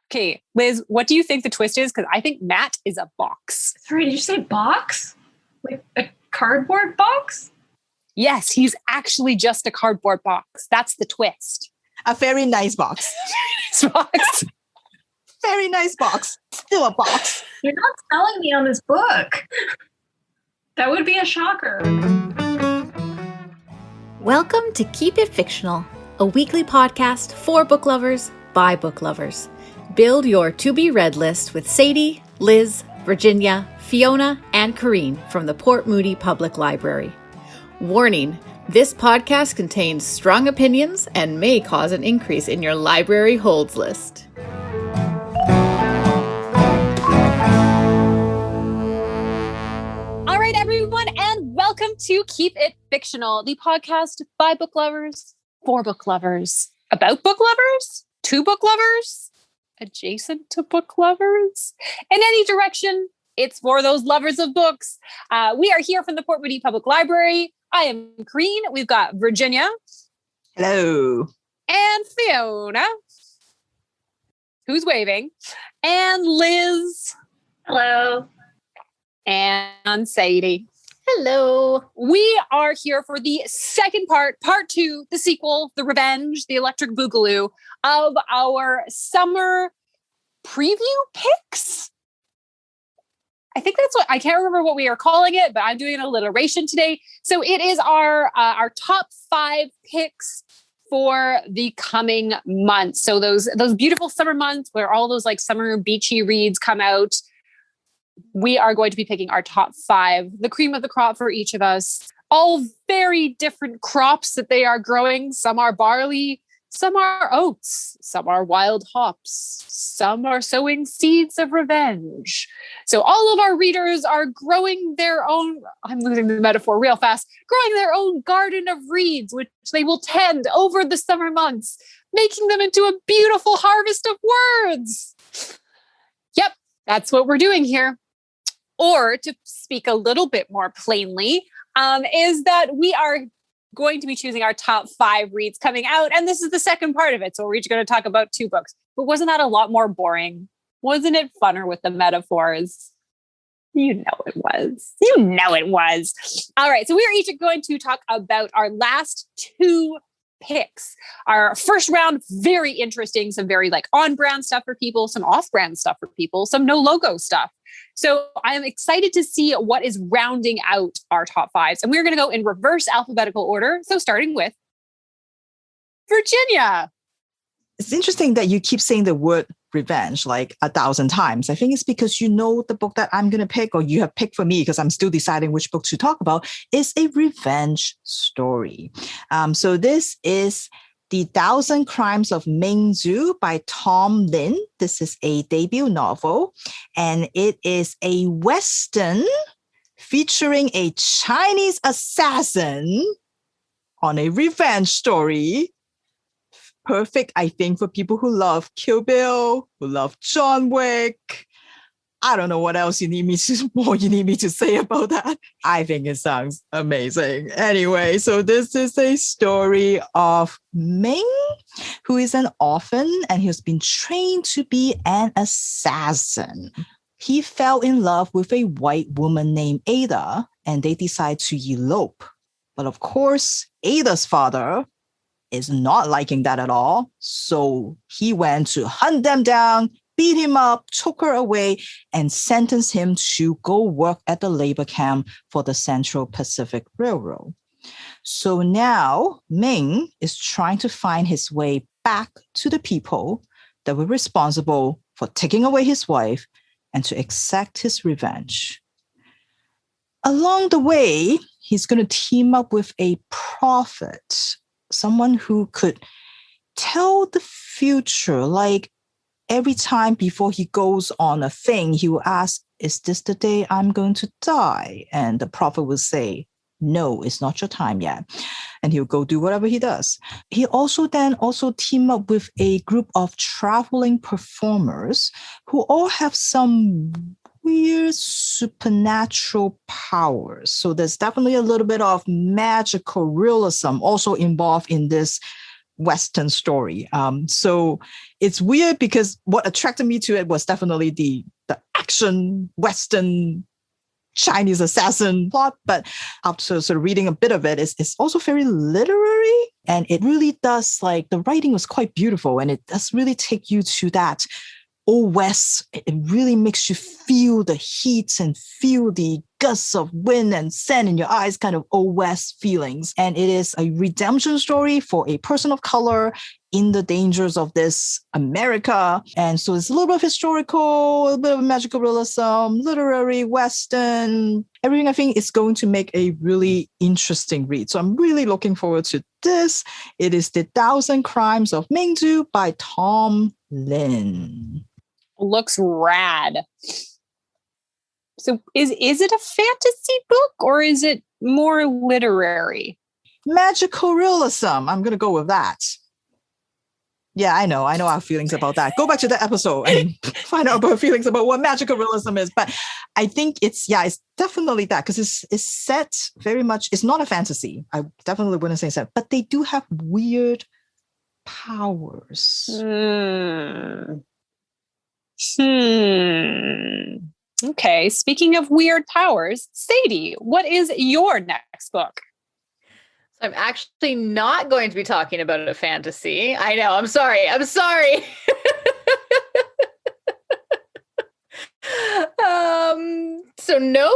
Okay, Liz, what do you think the twist is? Because I think Matt is a box. Sorry, did you say box? Like a cardboard box? Yes, he's actually just a cardboard box. That's the twist. A very nice box. Box. Very nice box. Still a box. You're not selling me on this book. That would be a shocker. Welcome to Keep It Fictional, a weekly podcast for book lovers by book lovers. Build your to-be-read list with Sadie, Liz, Virginia, Fiona, and Corene from the Port Moody Public Library. Warning, this podcast contains strong opinions and may cause an increase in your library holds list. All right, everyone, and welcome to Keep It Fictional, the podcast by book lovers, for book lovers, about book lovers, to book lovers, adjacent to book lovers, in any direction. It's for those lovers of books. We are here from the Port Moody Public Library. I am Corene. We've got Virginia. Hello. And Fiona, who's waving. And Liz. Hello. And Sadie. Hello. We are here for the second part 2, the sequel, the revenge, the electric boogaloo of our summer preview picks. I think that's what, I can't remember what we are calling it, but I'm doing an alliteration today. So it is our top 5 picks for the coming months. So those beautiful summer months where all those like summer beachy reads come out. We are going to be picking our top 5, the cream of the crop for each of us. All very different crops that they are growing. Some are barley, some are oats, some are wild hops, some are sowing seeds of revenge. So all of our readers are growing their own, I'm losing the metaphor real fast, growing their own garden of reeds, which they will tend over the summer months, making them into a beautiful harvest of words. Yep, that's what we're doing here. Or to speak a little bit more plainly, is that we are going to be choosing our top 5 reads coming out. And this is the second part of it. So we're each going to talk about 2 books. But wasn't that a lot more boring? Wasn't it funner with the metaphors? You know it was. You know it was. All right. So we are each going to talk about our last 2 picks. Our first round, very interesting, some very like on-brand stuff for people, some off-brand stuff for people, some no logo stuff. So I'm excited to see what is rounding out our top 5s. And we're going to go in reverse alphabetical order. So starting with Virginia. It's interesting that you keep saying the word revenge like 1,000 times. I think it's because you know the book that I'm going to pick, or you have picked for me because I'm still deciding which book to talk about, is a revenge story. So this is The 1,000 Crimes of Ming by Tom Lin. This is a debut novel, and it is a Western featuring a Chinese assassin on a revenge story. Perfect, I think, for people who love Kill Bill, who love John Wick. I don't know what else you need me to say about that. I think it sounds amazing. Anyway, so this is a story of Ming, who is an orphan and he has been trained to be an assassin. He fell in love with a white woman named Ada, and they decide to elope. But of course, Ada's father is not liking that at all. So he went to hunt them down, beat him up, took her away, and sentenced him to go work at the labor camp for the Central Pacific Railroad. So now Ming is trying to find his way back to the people that were responsible for taking away his wife and to exact his revenge. Along the way, he's going to team up with a prophet, someone who could tell the future. Like every time before he goes on a thing, he will ask, is this the day I'm going to die? And the prophet will say, no, it's not your time yet. And he'll go do whatever he does. He also team up with a group of traveling performers who all have some weird supernatural powers. So there's definitely a little bit of magical realism also involved in this Western story. So it's weird because what attracted me to it was definitely the action Western Chinese assassin plot, but after sort of reading a bit of it, it's also very literary, and it really does, like, the writing was quite beautiful, and it does really take you to that Old West. It really makes you feel the heat and feel the gusts of wind and sand in your eyes, kind of Old West feelings. And it is a redemption story for a person of color in the dangers of this America. And so it's a little bit of historical, a little bit of magical realism, literary, Western, everything. I think is going to make a really interesting read. So I'm really looking forward to this. It is The Thousand Crimes of Ming by Tom Lin. Looks rad. So is it a fantasy book or is it more literary? Magical realism. I'm going to go with that. Yeah, I know our feelings about that. Go back to that episode and find out about feelings about what magical realism is. But I think it's definitely that, because it's set very much, it's not a fantasy. I definitely wouldn't say so, but they do have weird powers. Okay, speaking of weird powers, Sadie, what is your next book? I'm actually not going to be talking about a fantasy. I know. I'm sorry. So no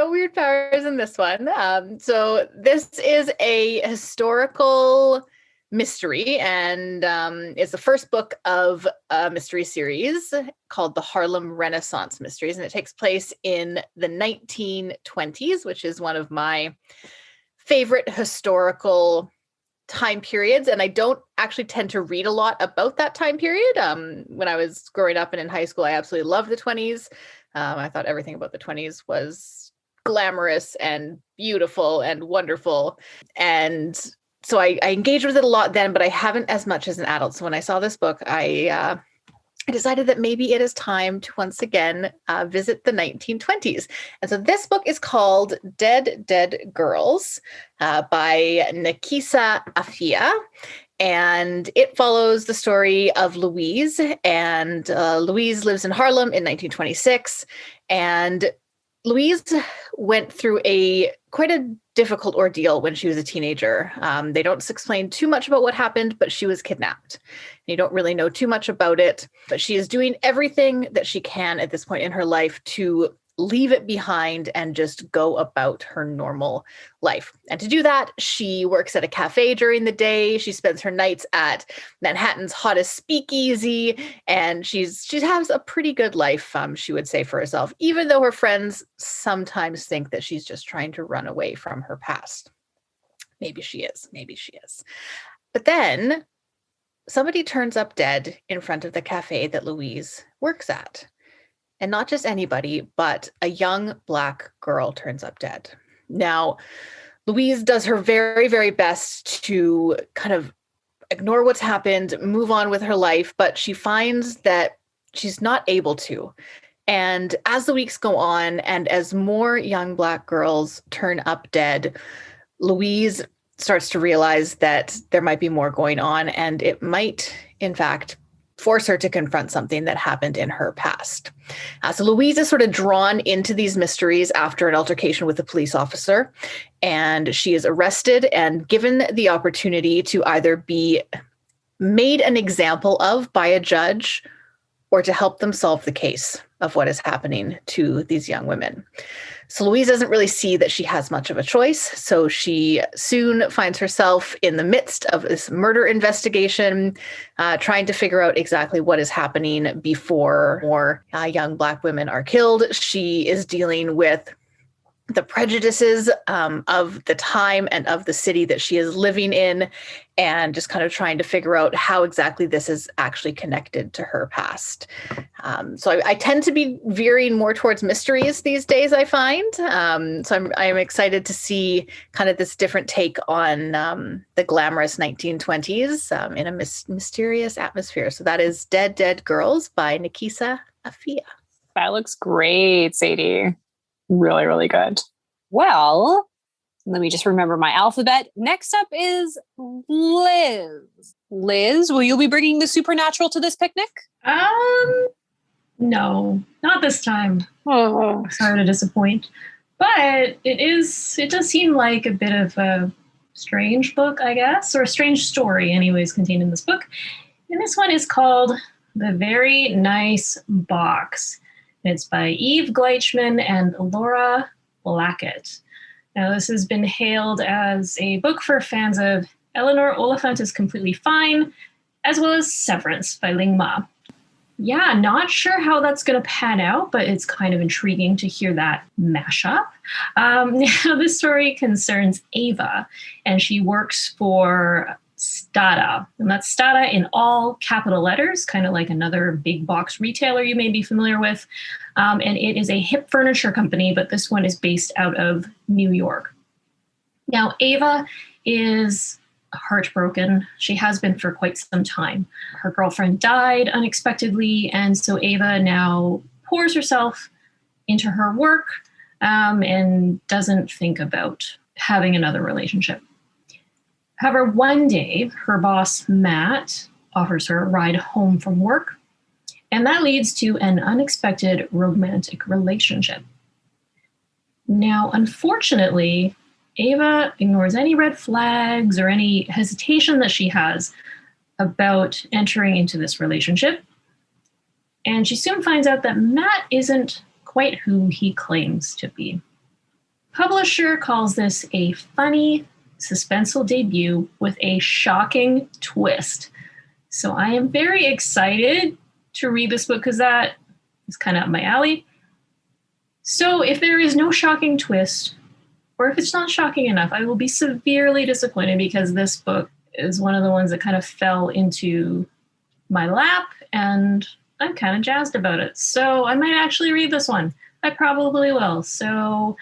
weird powers in this one. So this is a historical mystery, and it's the first book of a mystery series called the Harlem Renaissance Mysteries, and it takes place in the 1920s, which is one of my favorite historical time periods. And I don't actually tend to read a lot about that time period. When I was growing up and in high school, I absolutely loved the 20s. I thought everything about the 20s was glamorous and beautiful and wonderful. And so I engaged with it a lot then, but I haven't as much as an adult. So when I saw this book, I decided that maybe it is time to once again visit the 1920s. And so this book is called Dead, Dead Girls by Nekesa Afia. And it follows the story of Louise. And Louise lives in Harlem in 1926. And Louise went through quite a difficult ordeal when she was a teenager. They don't explain too much about what happened, but she was kidnapped. You don't really know too much about it, but she is doing everything that she can at this point in her life to leave it behind and just go about her normal life. And to do that, she works at a cafe during the day. She spends her nights at Manhattan's hottest speakeasy, and she has a pretty good life, she would say for herself, even though her friends sometimes think that she's just trying to run away from her past. Maybe she is. But then somebody turns up dead in front of the cafe that Louise works at. And not just anybody, but a young Black girl turns up dead. Now, Louise does her very, very best to kind of ignore what's happened, move on with her life, but she finds that she's not able to. And as the weeks go on, and as more young Black girls turn up dead, Louise starts to realize that there might be more going on, and it might, in fact, force her to confront something that happened in her past. So Louise is sort of drawn into these mysteries after an altercation with a police officer, and she is arrested and given the opportunity to either be made an example of by a judge or to help them solve the case of what is happening to these young women. So Louise doesn't really see that she has much of a choice. So she soon finds herself in the midst of this murder investigation, trying to figure out exactly what is happening before more young Black women are killed. She is dealing with the prejudices of the time and of the city that she is living in, and just kind of trying to figure out how exactly this is actually connected to her past. So I tend to be veering more towards mysteries these days, I find. So I'm excited to see kind of this different take on the glamorous 1920s in a mysterious atmosphere. So that is Dead, Dead Girls by Nekesa Afia. That looks great, Sadie. Really, really good. Well, Let me just remember my alphabet. Next up is Liz. Liz, will you be bringing the supernatural to this picnic? No, not this time. Oh. Sorry to disappoint. But it does seem like a bit of a strange book, I guess, or a strange story anyways contained in this book. And this one is called The Very Nice Box. It's by Eve Gleichman and Laura Blackett. Now, this has been hailed as a book for fans of Eleanor Oliphant is Completely Fine, as well as Severance by Ling Ma. Yeah, not sure how that's going to pan out, but it's kind of intriguing to hear that mashup. Now, this story concerns Ava, and she works for Stada. And that's Stada in all capital letters, kind of like another big box retailer you may be familiar with. And it is a hip furniture company, but this one is based out of New York. Now, Ava is heartbroken. She has been for quite some time. Her girlfriend died unexpectedly, and so Ava now pours herself into her work and doesn't think about having another relationship. However, one day, her boss, Matt, offers her a ride home from work, and that leads to an unexpected romantic relationship. Now, unfortunately, Ava ignores any red flags or any hesitation that she has about entering into this relationship. And she soon finds out that Matt isn't quite who he claims to be. Publisher calls this a funny, suspenseful debut with a shocking twist. So I am very excited to read this book because that is kind of up my alley. So if there is no shocking twist, or if it's not shocking enough, I will be severely disappointed because this book is one of the ones that kind of fell into my lap and I'm kind of jazzed about it. So I might actually read this one. I probably will. So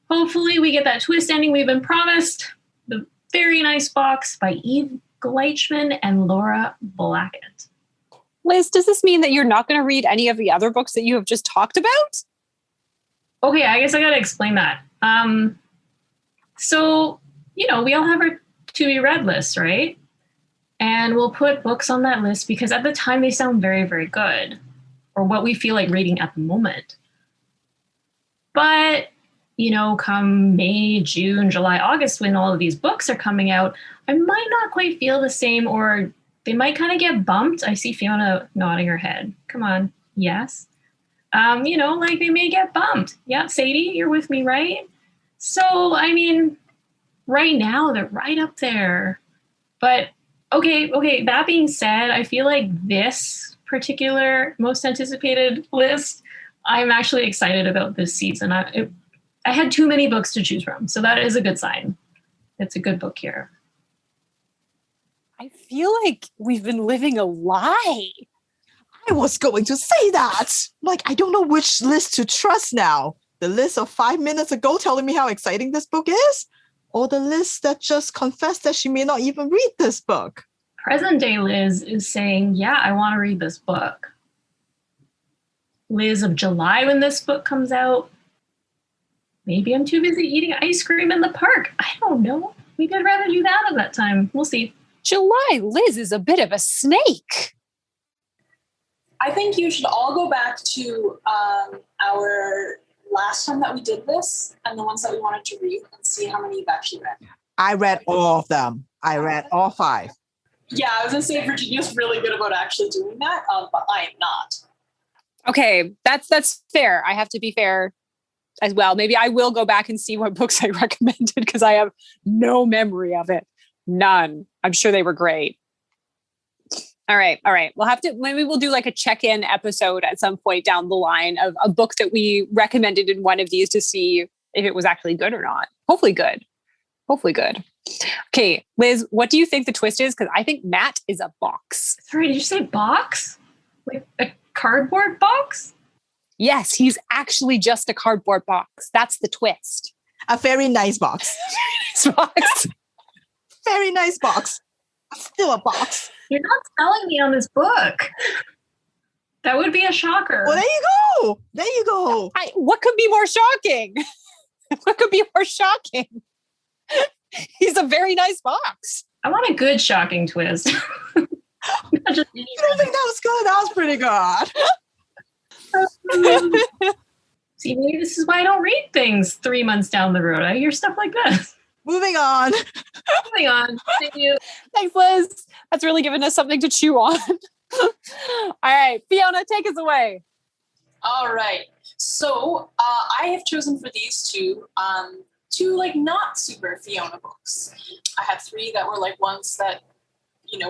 hopefully we get that twist ending we've been promised. The Very Nice Box by Eve Gleichman and Laura Blackett. Liz, does this mean that you're not going to read any of the other books that you have just talked about? Okay, I guess I got to explain that. So, we all have our to-be-read list, right? And we'll put books on that list because at the time they sound very, very good, or what we feel like reading at the moment. But, come May, June, July, August, when all of these books are coming out, I might not quite feel the same, or they might kind of get bumped. I see Fiona nodding her head. Come on. Yes. Like they may get bumped. Yeah, Sadie, you're with me, right? So, right now they're right up there. But okay, that being said, I feel like this particular most anticipated list, I'm actually excited about this season. I had too many books to choose from, so that is a good sign. It's a good book here. I feel like we've been living a lie. I was going to say that. I don't know which list to trust now. The list of 5 minutes ago telling me how exciting this book is, or the list that just confessed that she may not even read this book. Present day Liz is saying, yeah, I want to read this book. Liz of July when this book comes out. Maybe I'm too busy eating ice cream in the park. I don't know. Maybe I'd rather do that at that time. We'll see. July Liz is a bit of a snake. I think you should all go back to our last time that we did this and the ones that we wanted to read and see how many you've actually read. I read all of them. I read all 5. Yeah, I was going to say Virginia's really good about actually doing that, but I am not. Okay, that's fair. I have to be fair as well. Maybe I will go back and see what books I recommended because I have no memory of it. None. I'm sure they were great. All right. Maybe we'll do like a check-in episode at some point down the line of a book that we recommended in one of these to see if it was actually good or not. Hopefully good. Okay, Liz, what do you think the twist is? Because I think Matt is a box. Sorry, did you say box? Like a cardboard box? Yes, he's actually just a cardboard box. That's the twist. A very nice box. Very nice box. Still a box. You're not selling me on this book. That would be a shocker. Well, there you go. What could be more shocking? What could be more shocking? He's a very nice box. I want a good shocking twist. Not just I don't think that was good. That was pretty good. See, maybe this is why I don't read things 3 months down the road. I hear stuff like this. Moving on. Moving on. Thank you. Thanks, Liz. That's really given us something to chew on. All right, Fiona, take us away. All right. So I have chosen for these two like not super Fiona books. I have 3 that were like ones that,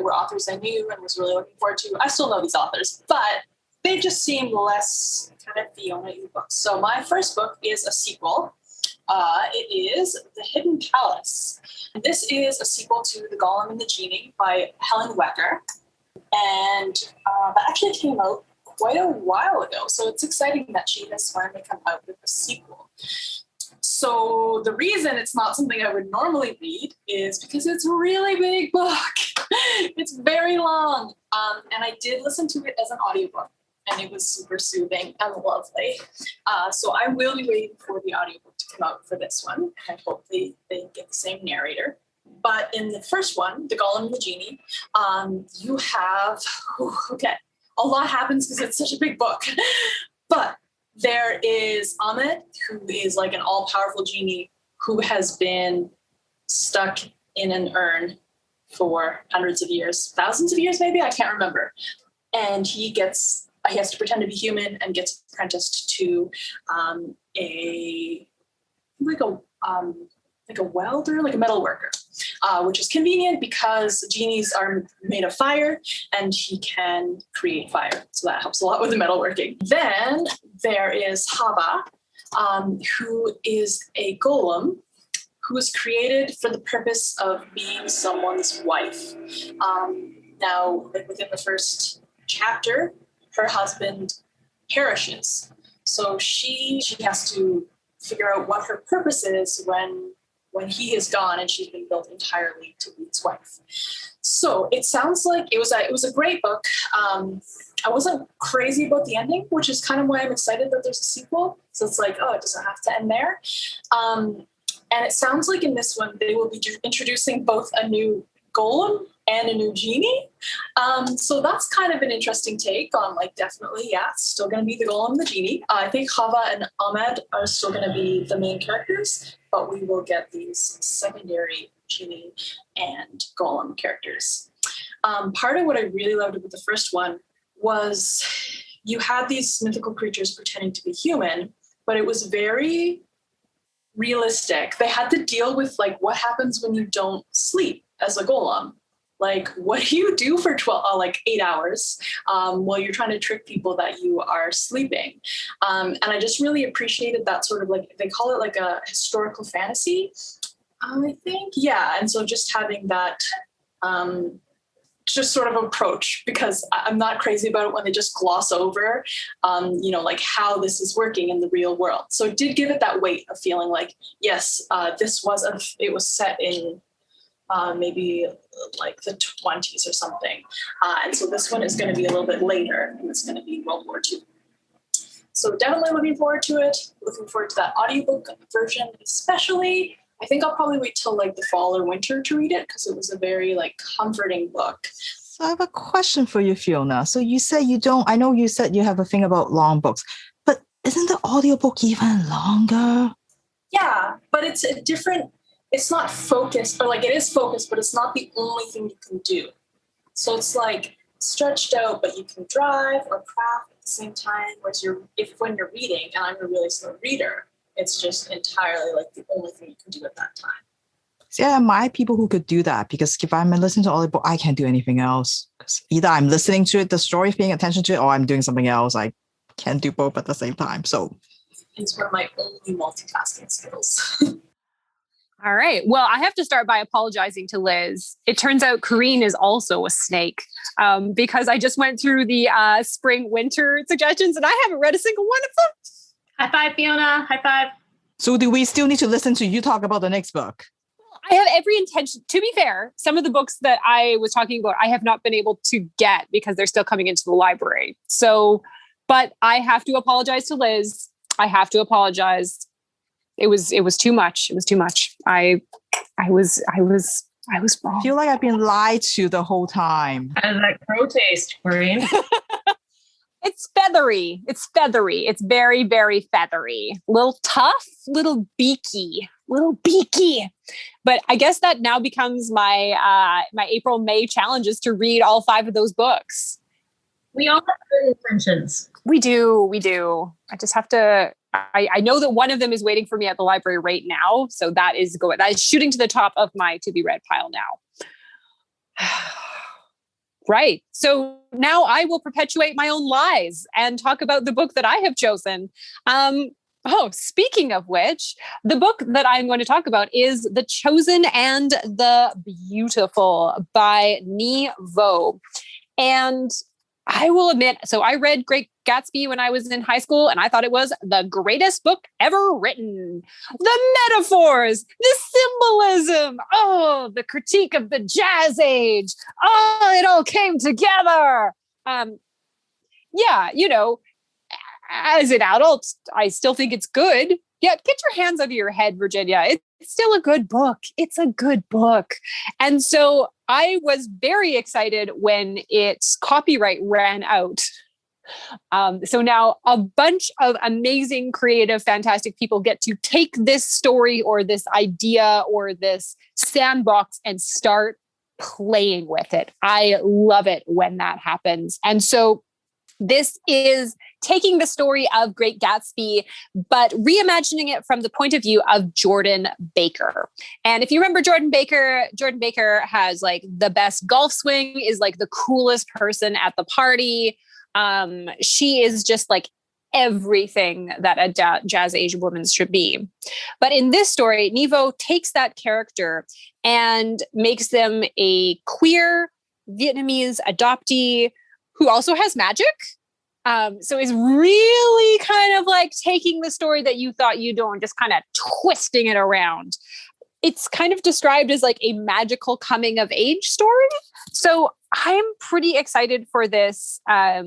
were authors I knew and was really looking forward to. I still know these authors, but they just seem less kind of Fiona-y books. So my first book is a sequel. It is The Hidden Palace. This is a sequel to The Golem and the Genie by Helene Wecker. And that actually came out quite a while ago. So it's exciting that she has finally come out with a sequel. So the reason it's not something I would normally read is because it's a really big book. It's very long. And I did listen to it as an audiobook, and it was super soothing and lovely. So I will be waiting for the audiobook to come out for this one, and hopefully they get the same narrator. But in the first one, The Golem and the Genie, you have, a lot happens because it's such a big book. But there is Ahmed, who is like an all-powerful genie who has been stuck in an urn for hundreds of years, thousands of years maybe, I can't remember. And he has to pretend to be human and gets apprenticed to a welder, like a metal worker, which is convenient because genies are made of fire and he can create fire. So that helps a lot with the metalworking. Then there is Hava, who is a golem who was created for the purpose of being someone's wife. Now, within the first chapter, her husband perishes. So she has to figure out what her purpose is when he is gone and she's been built entirely to be his wife. So it sounds like it was a great book. I wasn't crazy about the ending, which is kind of why I'm excited that there's a sequel. So it's like, it doesn't have to end there. And it sounds like in this one, they will be introducing both a new golem and a new genie. So that's kind of an interesting take on definitely, it's still going to be the golem and the genie. I think Hava and Ahmed are still going to be the main characters, but we will get these secondary genie and golem characters. Part of what I really loved about the first one was you had these mythical creatures pretending to be human, but it was very realistic. They had to deal with what happens when you don't sleep as a golem. What do you do for 8 hours while you're trying to trick people that you are sleeping? And I just really appreciated that sort of they call it a historical fantasy, I think. Yeah. And so just having that just sort of approach, because I'm not crazy about it when they just gloss over, how this is working in the real world. So it did give it that weight of feeling yes, it was set in maybe the 20s or something. And so this one is going to be a little bit later, and it's going to be World War II. So definitely looking forward to it. Looking forward to that audiobook version, especially. I think I'll probably wait till the fall or winter to read it because it was a very comforting book. So I have a question for you, Fiona. So you say I know you said you have a thing about long books, but isn't the audiobook even longer? Yeah, but it's a different, it's not focused, or it is focused, but it's not the only thing you can do. So it's stretched out, but you can drive or craft at the same time. Whereas when you're reading, and I'm a really slow reader, it's just entirely the only thing you can do at that time. See, I admire people who could do that, because if I'm listening to audiobook, I can't do anything else. Because either I'm listening to it, the story, paying attention to it, or I'm doing something else. I can't do both at the same time. So it's one of my only multitasking skills. All right. Well, I have to start by apologizing to Liz. It turns out Corene is also a snake, because I just went through the spring-winter suggestions and I haven't read a single one of them. High five, Fiona. High five. So do we still need to listen to you talk about the next book? I have every intention. To be fair, some of the books that I was talking about, I have not been able to get because they're still coming into the library. So, but I have to apologize to Liz. I have to apologize. It was too much. It was too much. I was wrong. I feel like I've been lied to the whole time. How does that crow taste, Corene? It's feathery. It's feathery. It's very, very feathery. Little tough, little beaky. But I guess that now becomes my my April-May challenge is to read all 5 of those books. We all have good intentions. We do. I just have to. I know that one of them is waiting for me at the library right now, so that is shooting to the top of my to be read pile now. Right. So now I will perpetuate my own lies and talk about the book that I have chosen. Speaking of which, the book that I'm going to talk about is The Chosen and the Beautiful by Nghi Vo. And I will admit, so I read Great Gatsby when I was in high school, and I thought it was the greatest book ever written. The metaphors, the symbolism, the critique of the jazz age. It all came together. As an adult, I still think it's good. Yeah, get your hands out of your head, Virginia. It's still a good book. It's a good book. And so I was very excited when its copyright ran out. So now a bunch of amazing, creative, fantastic people get to take this story or this idea or this sandbox and start playing with it. I love it when that happens. And so this is taking the story of Great Gatsby, but reimagining it from the point of view of Jordan Baker. And if you remember Jordan Baker has like the best golf swing, is like the coolest person at the party. She is just like everything that a jazz age woman should be. But in this story, Nghi Vo takes that character and makes them a queer Vietnamese adoptee who also has magic. So it's really kind of like taking the story that you thought you know and just kind of twisting it around. It's kind of described as like a magical coming of age story. So I'm pretty excited for this. I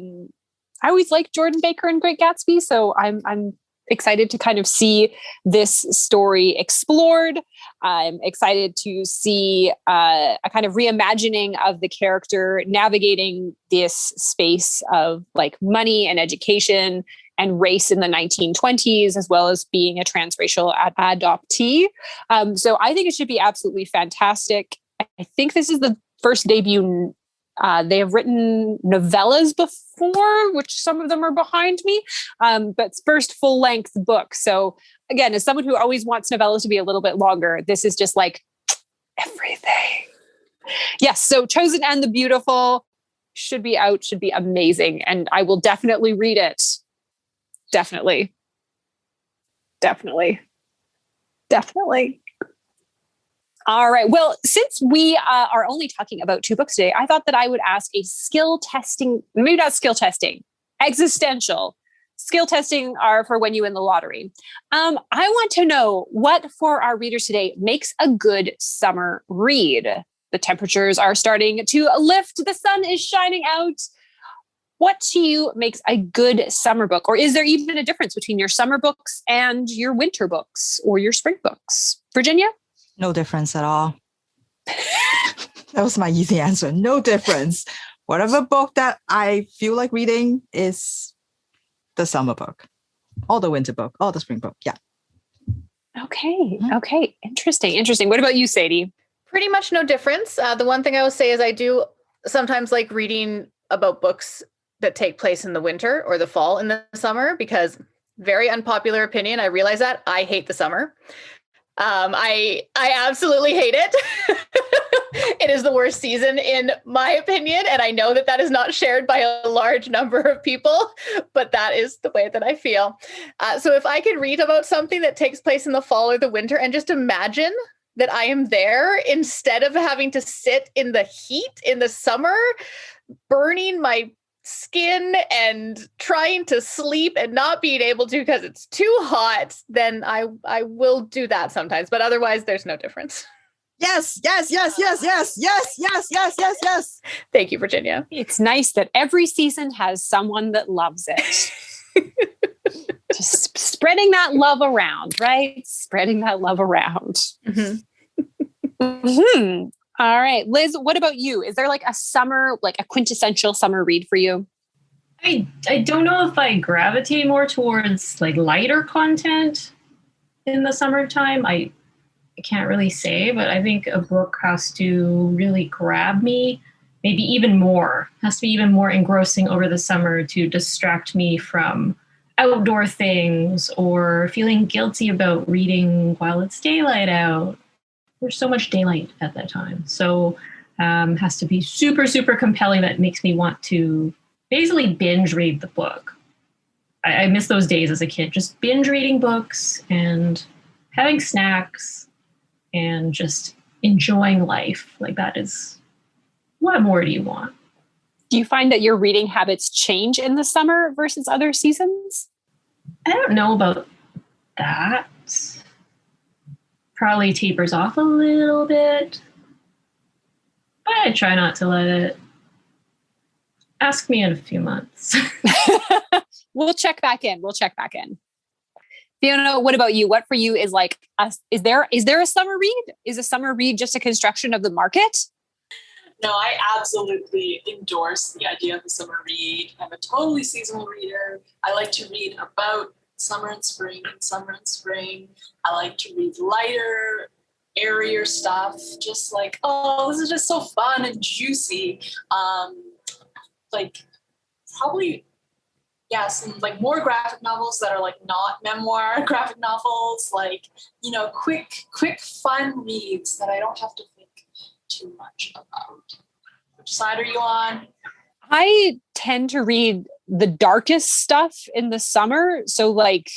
always liked Jordan Baker and Great Gatsby, so I'm excited to kind of see this story explored. I'm excited to see a kind of reimagining of the character navigating this space of like money and education and race in the 1920s, as well as being a transracial adoptee. So I think it should be absolutely fantastic. I think this is the first debut. They have written novellas before, which some of them are behind me, but it's first full-length book. So again, as someone who always wants novellas to be a little bit longer, this is just like everything. Yes, so Chosen and the Beautiful should be out, should be amazing, and I will definitely read it. Definitely. All right. Well, since we are only talking about 2 books today, I thought that I would ask a existential. Skill testing are for when you win the lottery. I want to know what for our readers today makes a good summer read. The temperatures are starting to lift. The sun is shining out. What to you makes a good summer book? Or is there even a difference between your summer books and your winter books or your spring books? Virginia? No difference at all. That was my easy answer. No difference. Whatever book that I feel like reading is the summer book, or the winter book, or the spring book. Yeah. Okay. Okay. Interesting. What about you, Sadie? Pretty much no difference. The one thing I will say is I do sometimes like reading about books that take place in the winter or the fall in the summer, because very unpopular opinion. I realize that I hate the summer. I absolutely hate it. It is the worst season in my opinion. And I know that is not shared by a large number of people, but that is the way that I feel. So if I could read about something that takes place in the fall or the winter and just imagine that I am there instead of having to sit in the heat in the summer, burning my skin and trying to sleep and not being able to because it's too hot, then I will do that sometimes. But otherwise, there's no difference. Yes. Thank you, Virginia. It's nice that every season has someone that loves it. Just Spreading that love around, right? Spreading that love around. Mm-hmm. All right. Liz, what about you? Is there like a quintessential summer read for you? I don't know if I gravitate more towards like lighter content in the summertime. I can't really say, but I think a book has to really grab me, maybe even more, has to be even more engrossing over the summer to distract me from outdoor things or feeling guilty about reading while it's daylight out. There's so much daylight at that time. So has to be super, super compelling that makes me want to basically binge read the book. I miss those days as a kid, just binge reading books and having snacks and just enjoying life. Like that is, what more do you want? Do you find that your reading habits change in the summer versus other seasons? I don't know about that. Probably tapers off a little bit, but I try not to let it. Ask me in a few months. We'll check back in. Fiona, what about you? What for you is like, is there a summer read? Is a summer read just a construction of the market? No, I absolutely endorse the idea of the summer read. I'm a totally seasonal reader. I like to read about summer and spring. I like to read lighter, airier stuff. Just like, oh, this is just so fun and juicy. Probably, yeah, some like more graphic novels that are like not memoir graphic novels, like, quick fun reads that I don't have to think too much about. Which side are you on? I tend to read the darkest stuff in the summer. So like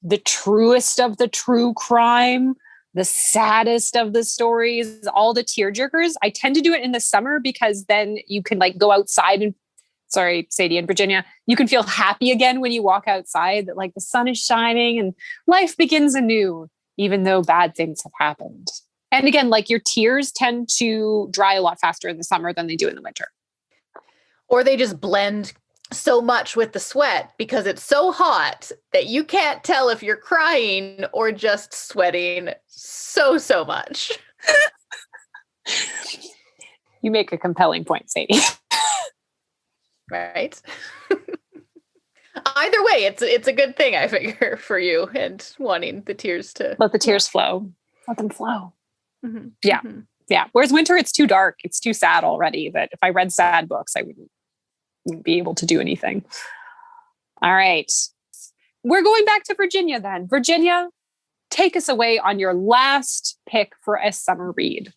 the truest of the true crime, the saddest of the stories, all the tearjerkers. I tend to do it in the summer because then you can like go outside and, sorry, Sadie and Virginia, you can feel happy again when you walk outside, that like the sun is shining and life begins anew, even though bad things have happened. And again, like your tears tend to dry a lot faster in the summer than they do in the winter. Or they just blend so much with the sweat because it's so hot that you can't tell if you're crying or just sweating so much. You make a compelling point, Sadie. Right? Either way, it's a good thing, I figure, for you and wanting the tears to... Let the tears flow. Let them flow. Mm-hmm. Yeah. Mm-hmm. Yeah. Whereas winter, it's too dark. It's too sad already that if I read sad books, I wouldn't be able to do anything. All right. We're going back to Virginia then. Virginia, take us away on your last pick for a summer read.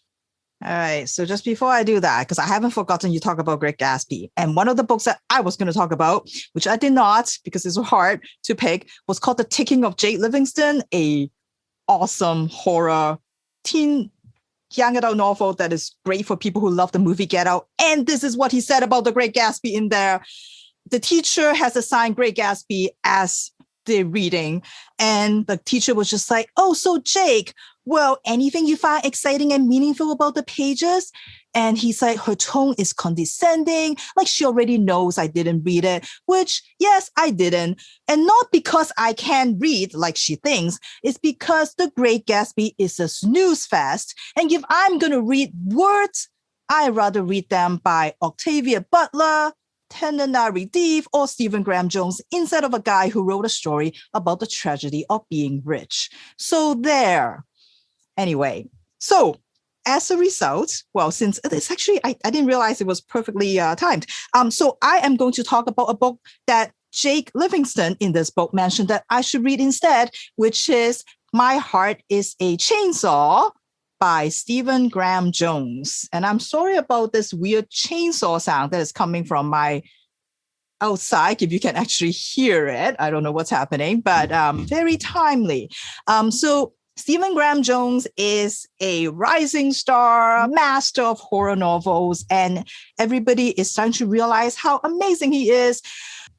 All right. So just before I do that, because I haven't forgotten you talk about Great Gatsby. And one of the books that I was going to talk about, which I did not because it's hard to pick, was called The Taking of Jake Livingston, a awesome horror teen young adult novel that is great for people who love the movie Get Out. And this is what he said about The Great Gatsby in there. The teacher has assigned Great Gatsby as the reading. And the teacher was just like, oh, so Jake, well, anything you find exciting and meaningful about the pages? And he's like, her tone is condescending, like she already knows I didn't read it, which, yes, I didn't. And not because I can't read like she thinks, it's because The Great Gatsby is a snooze fest. And if I'm going to read words, I'd rather read them by Octavia Butler, Tananarive Due, or Stephen Grapham Jones instead of a guy who wrote a story about the tragedy of being rich. So there. Anyway, so as a result, well, since it's actually, I didn't realize it was perfectly timed. So I am going to talk about a book that Jake Livingston in this book mentioned that I should read instead, which is My Heart is a Chainsaw by Stephen Grapham Jones. And I'm sorry about this weird chainsaw sound that is coming from my outside, if you can actually hear it. I don't know what's happening, but very timely. So Stephen Grapham Jones is a rising star, master of horror novels, and everybody is starting to realize how amazing he is,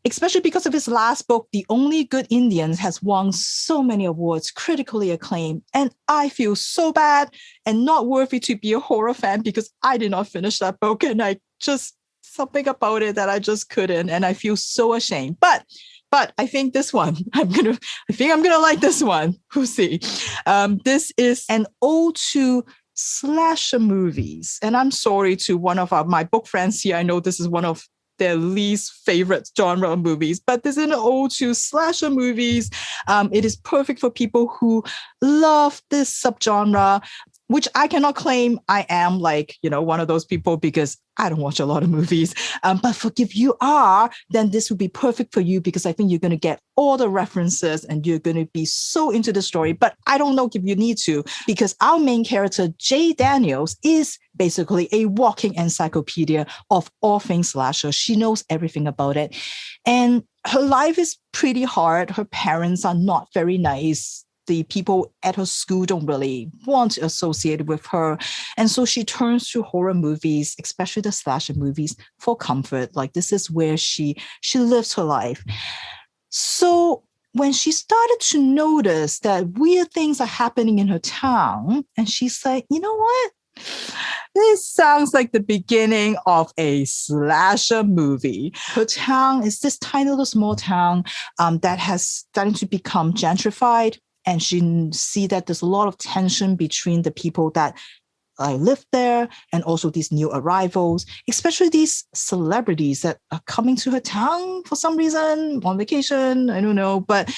especially because of his last book, The Only Good Indians, has won so many awards, critically acclaimed, and I feel so bad and not worthy to be a horror fan because I did not finish that book, and I just, something about it that I just couldn't, and I feel so ashamed. But But I think this one, I think I'm gonna like this one. We'll see. This is an ode to slasher movies. And I'm sorry to one of my book friends here. I know this is one of their least favorite genre of movies, but this is an ode to slasher movies. It is perfect for people who love this subgenre, which I cannot claim I am one of those people because I don't watch a lot of movies. But if you are, then this would be perfect for you because I think you're going to get all the references and you're going to be so into the story. But I don't know if you need to, because our main character, Jay Daniels, is basically a walking encyclopedia of all things slasher. She knows everything about it. And her life is pretty hard. Her parents are not very nice. The people at her school don't really want to associate with her. And so she turns to horror movies, especially the slasher movies, for comfort. Like this is where she lives her life. So when she started to notice that weird things are happening in her town, and she's like, you know what? This sounds like the beginning of a slasher movie. Her town is this tiny little small town that has started to become gentrified. And she see that there's a lot of tension between the people that live there and also these new arrivals, especially these celebrities that are coming to her town for some reason, on vacation, I don't know. But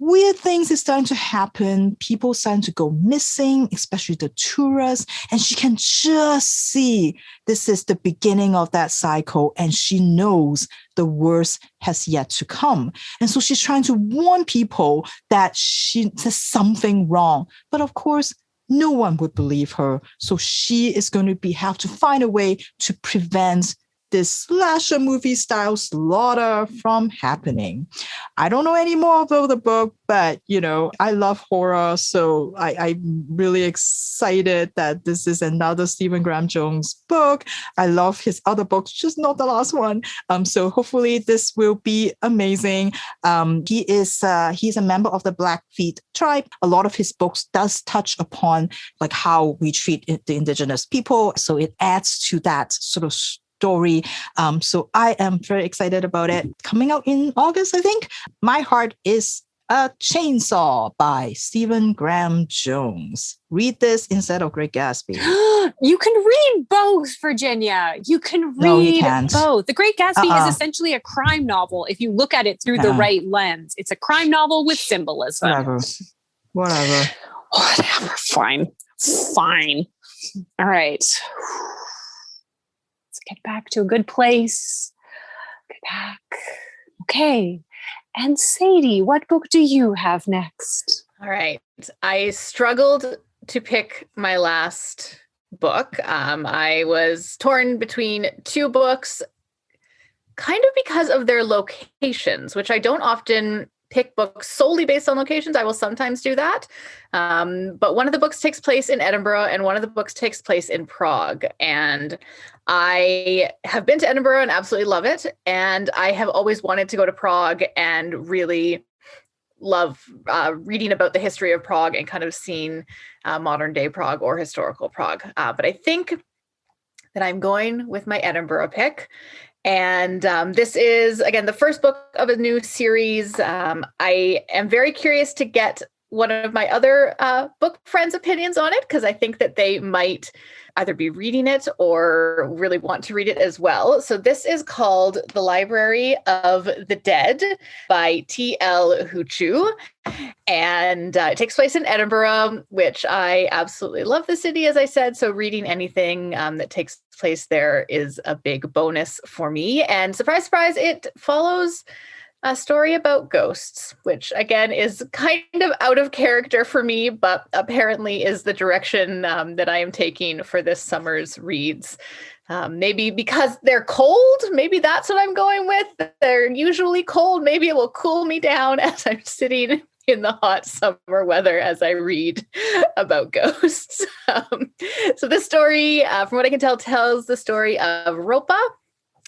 weird things is starting to happen. People starting to go missing, especially the tourists. And she can just see this is the beginning of that cycle. And she knows the worst has yet to come. And so she's trying to warn people that there's something wrong. But of course, no one would believe her. So she is going to have to find a way to prevent this slasher movie style slaughter from happening. I don't know any more about the book, but I love horror. So I'm really excited that this is another Stephen Grapham Jones book. I love his other books, just not the last one. So hopefully this will be amazing. He's a member of the Blackett tribe. A lot of his books does touch upon like how we treat the indigenous people. So it adds to that sort of story. So I am very excited about it. Coming out in August, I think. My Heart is a Chainsaw by Stephen Grapham Jones. Read this instead of Great Gatsby. You can read both, Virginia. You can read both. The Great Gatsby is essentially a crime novel if you look at it through the right lens. It's a crime novel with symbolism. Whatever. Fine. All right. Get back to a good place. Get back. Okay. And Sadie, what book do you have next? All right. I struggled to pick my last book. I was torn between two books, kind of because of their locations, which I don't often pick books solely based on locations. I will sometimes do that. But one of the books takes place in Edinburgh and one of the books takes place in Prague. And I have been to Edinburgh and absolutely love it. And I have always wanted to go to Prague and really love reading about the history of Prague and kind of seeing modern day Prague or historical Prague. But I think that I'm going with my Edinburgh pick. And this is, again, the first book of a new series. I am very curious to get one of my other book friends' opinions on it, because I think that they might either be reading it or really want to read it as well. So this is called The Library of the Dead by T.L. Huchu. And it takes place in Edinburgh, which I absolutely love the city, as I said. So reading anything that takes place there is a big bonus for me. And surprise, surprise, it follows a story about ghosts, which again is kind of out of character for me, but apparently is the direction that I am taking for this summer's reads. Maybe because they're cold, maybe that's what I'm going with. They're usually cold. Maybe it will cool me down as I'm sitting in the hot summer weather as I read about ghosts. So this story, from what I can tell, tells the story of Ropa.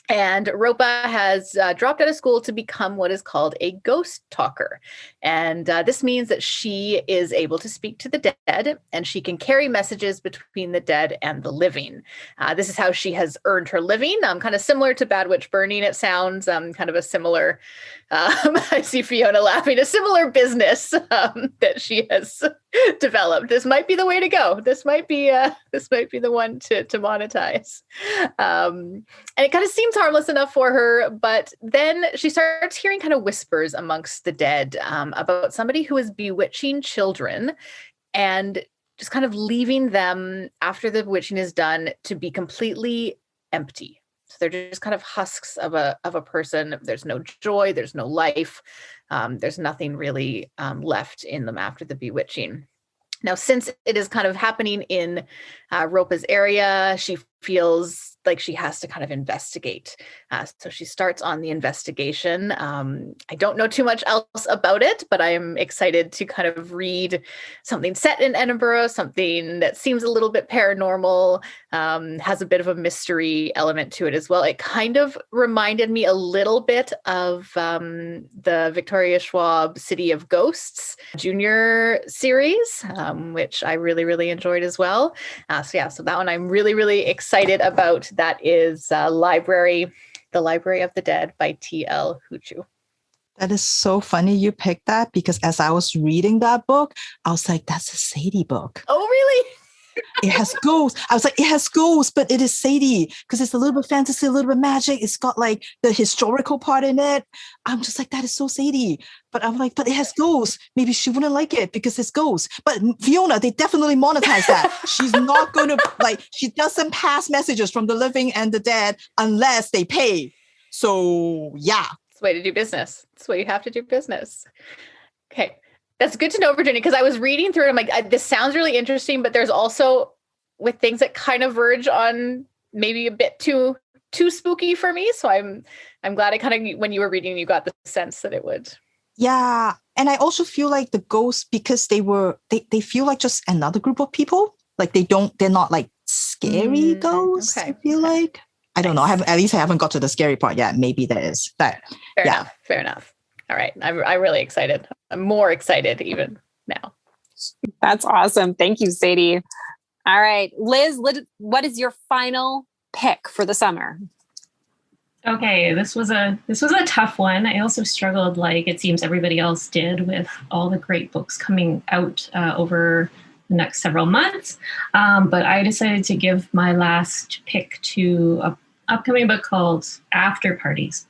And Ropa has dropped out of school to become what is called a ghost talker. And this means that she is able to speak to the dead, and she can carry messages between the dead and the living. This is how she has earned her living, kind of similar to Bad Witch Burning, it sounds, kind of a similar, I see Fiona laughing, a similar business that she has developed. This might be the way to go. This might be the one to monetize. And it kind of seems harmless enough for her, but then she starts hearing kind of whispers amongst the dead about somebody who is bewitching children and just kind of leaving them after the bewitching is done to be completely empty. So they're just kind of husks of a person. There's no joy, there's no life, there's nothing really left in them after the bewitching. Now, since it is kind of happening in Ropa's area, she feels like she has to kind of investigate. So she starts on the investigation. I don't know too much else about it, but I'm excited to kind of read something set in Edinburgh, something that seems a little bit paranormal, has a bit of a mystery element to it as well. It kind of reminded me a little bit of the Victoria Schwab City of Ghosts Junior series, which I really, really enjoyed as well. So that one I'm really, really excited about. That is The Library of the Dead by T.L. Huchu. That is so funny you picked that, because as I was reading that book, I was like, that's a Sadie book. Oh, really? It has ghosts. I was like, it has ghosts, but it is Sadie because it's a little bit fantasy, a little bit magic. It's got like the historical part in it. I'm just like, that is so Sadie. But I'm like, but it has ghosts. Maybe she wouldn't like it because it's ghosts. But Fiona, they definitely monetize that. She's not going to, like, she doesn't pass messages from the living and the dead unless they pay. So yeah. It's the way to do business. It's the way you have to do business. Okay. That's good to know, Virginia, because I was reading through it. I'm like, this sounds really interesting, but there's also with things that kind of verge on maybe a bit too spooky for me. So I'm glad I kind of, when you were reading, you got the sense that it would. Yeah. And I also feel like the ghosts, because they feel like just another group of people. Like they're not like scary ghosts. Okay. I feel like, I don't know. At least I haven't got to the scary part yet. Maybe there is. But Fair enough. All right. I'm really excited. I'm more excited even now. That's awesome. Thank you, Sadie. All right, Liz, what is your final pick for the summer? Okay, this was a tough one. I also struggled, like it seems everybody else did, with all the great books coming out over the next several months. But I decided to give my last pick to an upcoming book called Afterparties.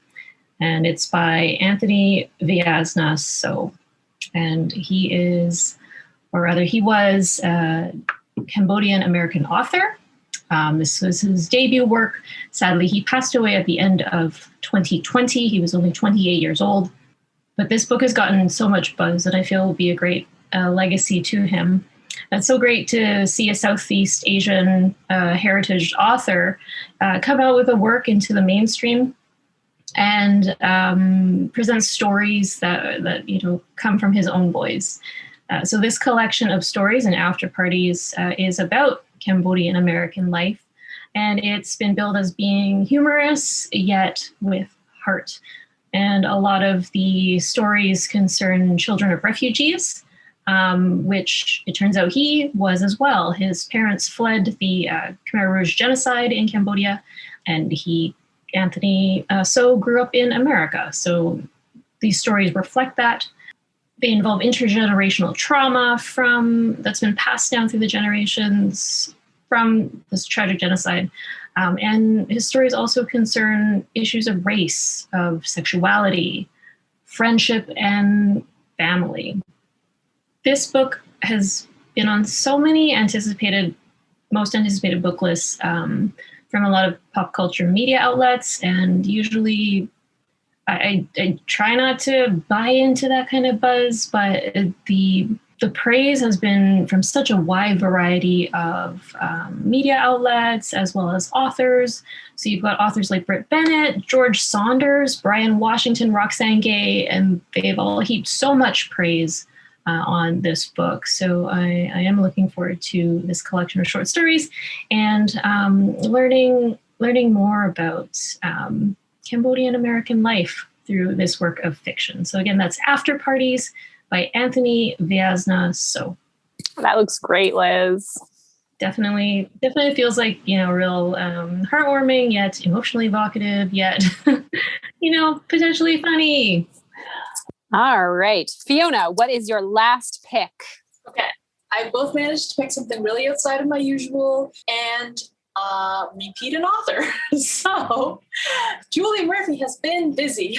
And it's by Anthony Veasna So. And he was a Cambodian-American author. This was his debut work. Sadly, he passed away at the end of 2020. He was only 28 years old. But this book has gotten so much buzz that I feel will be a great legacy to him. It's so great to see a Southeast Asian heritage author come out with a work into the mainstream and present stories that come from his own voice. So this collection of stories and Afterparties is about Cambodian American life, and it's been billed as being humorous yet with heart. And a lot of the stories concern children of refugees, which it turns out he was as well. His parents fled the Khmer Rouge genocide in Cambodia, and Anthony So grew up in America. So these stories reflect that. They involve intergenerational trauma that's been passed down through the generations from this tragic genocide. And his stories also concern issues of race, of sexuality, friendship, and family. This book has been on so many most anticipated book lists from a lot of pop culture media outlets, and usually I try not to buy into that kind of buzz, but the praise has been from such a wide variety of media outlets as well as authors. So you've got authors like Britt Bennett, George Saunders, Brian Washington, Roxane Gay, and they've all heaped so much praise on this book. So I am looking forward to this collection of short stories and learning learning more about Cambodian American life through this work of fiction. So again, that's Afterparties by Anthony Veasna So. That looks great, Liz. Definitely feels like, real heartwarming, yet emotionally evocative, yet, potentially funny. All right. Fiona, what is your last pick? Okay. I both managed to pick something really outside of my usual and repeat an author. So Julie Murphy has been busy,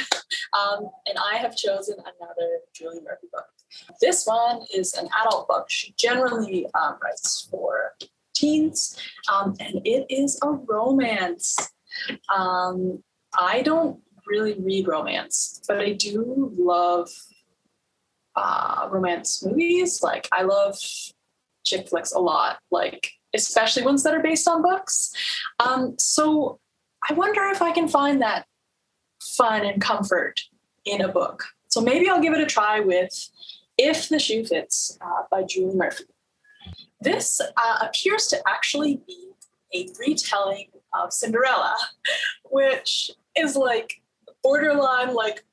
and I have chosen another Julie Murphy book. This one is an adult book. She generally writes for teens, and it is a romance. I don't really read romance, but I do love romance movies. Like, I love chick flicks a lot, like especially ones that are based on books. So I wonder if I can find that fun and comfort in a book. So maybe I'll give it a try with If the Shoe Fits by Julie Murphy. This appears to actually be a retelling of Cinderella, which is like borderline like,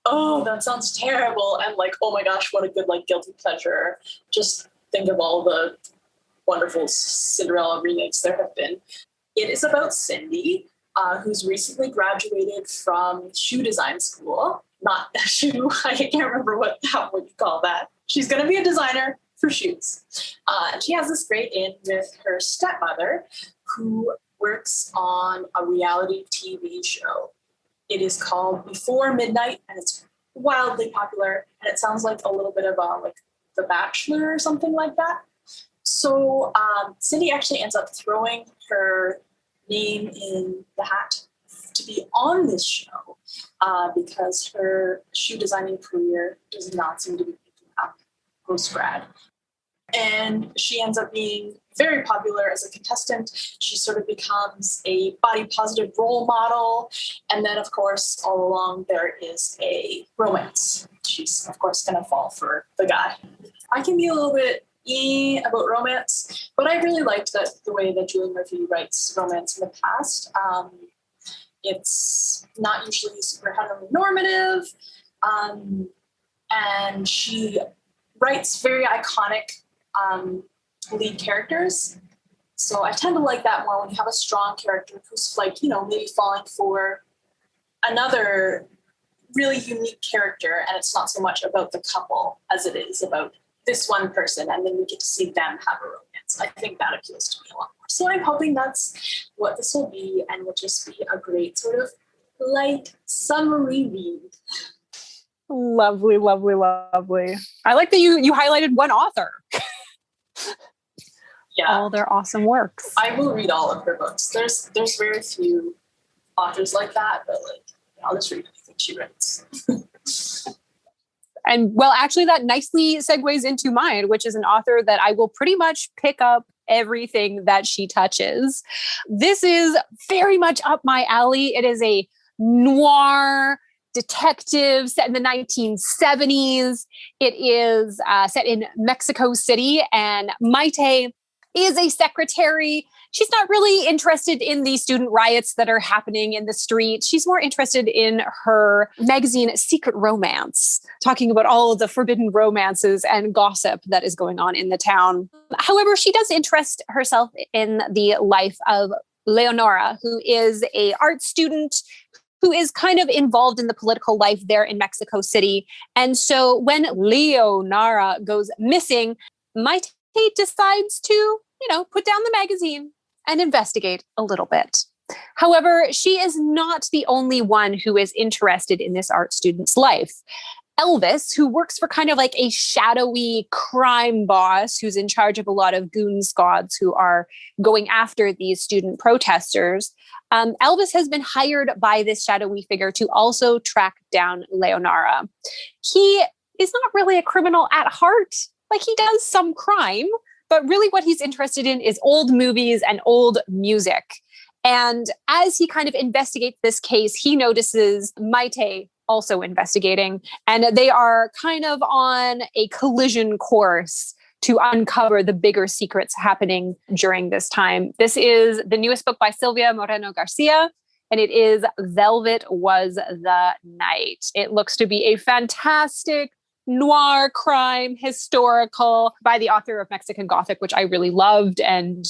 oh, that sounds terrible, and like, oh my gosh, what a good like guilty pleasure. Just think of all the wonderful Cinderella remakes there have been. It is about Cindy, who's recently graduated from shoe design school. Not a shoe, I can't remember what you call that. She's going to be a designer for shoes. And she has this great in with her stepmother, who works on a reality TV show. It is called Before Midnight, and it's wildly popular. And it sounds like a little bit of like The Bachelor or something like that. So Cindy actually ends up throwing her name in the hat to be on this show because her shoe designing career does not seem to be picking up post-grad. And she ends up being very popular as a contestant. She sort of becomes a body positive role model. And then, of course, all along there is a romance. She's, of course, going to fall for the guy. I can be a little bit about romance, but I really liked the way that Julie Murphy writes romance in the past. It's not usually super heteronormative, and she writes very iconic lead characters. So I tend to like that more when you have a strong character who's like, maybe falling for another really unique character, and it's not so much about the couple as it is about this one person, and then we get to see them have a romance. I think that appeals to me a lot more. So I'm hoping that's what this will be, and will just be a great sort of light, summery read. Lovely, lovely, lovely. I like that you highlighted one author. Yeah. All their awesome works. I will read all of her books. There's very few authors like that, but like I'll just read anything she writes. And well, actually that nicely segues into mine, which is an author that I will pretty much pick up everything that she touches. This is very much up my alley. It is a noir detective set in the 1970s. It is set in Mexico City, and Maite is a secretary. She's not really interested in the student riots that are happening in the street. She's more interested in her magazine, Secret Romance, talking about all of the forbidden romances and gossip that is going on in the town. However, she does interest herself in the life of Leonora, who is an art student who is kind of involved in the political life there in Mexico City. And so when Leonora goes missing, Maite decides to, put down the magazine and investigate a little bit. However, she is not the only one who is interested in this art student's life. Elvis, who works for kind of like a shadowy crime boss who's in charge of a lot of goon squads who are going after these student protesters, Elvis has been hired by this shadowy figure to also track down Leonora. He is not really a criminal at heart. Like, he does some crime, but really what he's interested in is old movies and old music. And as he kind of investigates this case, he notices Maite also investigating, and they are kind of on a collision course to uncover the bigger secrets happening during this time. This is the newest book by Silvia Moreno-Garcia, and it is Velvet Was the Night. It looks to be a fantastic noir crime historical by the author of Mexican Gothic, which I really loved and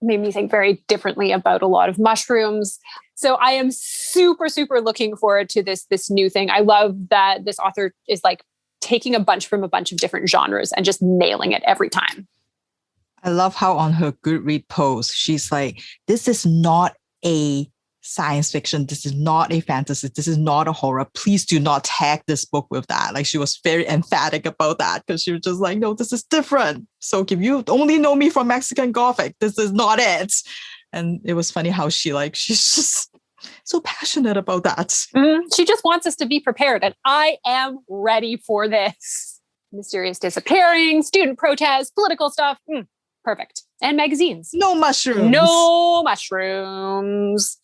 made me think very differently about a lot of mushrooms. So I am super, super looking forward to this new thing. I love that this author is like taking a bunch from a bunch of different genres and just nailing it every time. I love how on her Goodread post, she's like, this is not a science fiction. This is not a fantasy. This is not a horror. Please do not tag this book with that. Like she was very emphatic about that because she was just like, no, this is different. So if you only know me from Mexican Gothic, this is not it. And it was funny how she's just so passionate about that. She just wants us to be prepared. And I am ready for this. Mysterious disappearing, student protests, political stuff. Perfect. And magazines. No mushrooms. No mushrooms.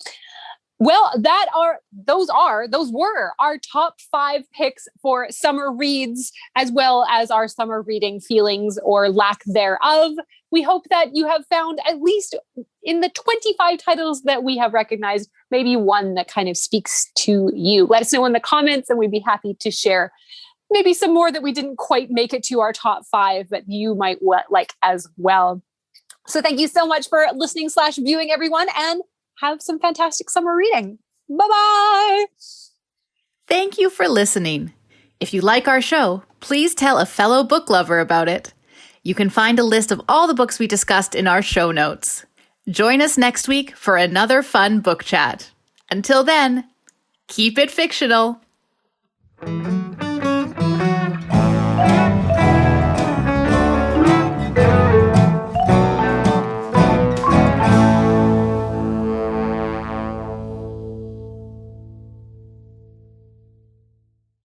Well, those were our top 5 picks for summer reads, as well as our summer reading feelings or lack thereof. We hope that you have found, at least in the 25 titles that we have recognized, maybe one that kind of speaks to you. Let us know in the comments, and we'd be happy to share maybe some more that we didn't quite make it to our top 5, but you might like as well. So thank you so much for listening / viewing, everyone, and have some fantastic summer reading. Bye-bye. Thank you for listening. If you like our show, please tell a fellow book lover about it. You can find a list of all the books we discussed in our show notes. Join us next week for another fun book chat. Until then, keep it fictional.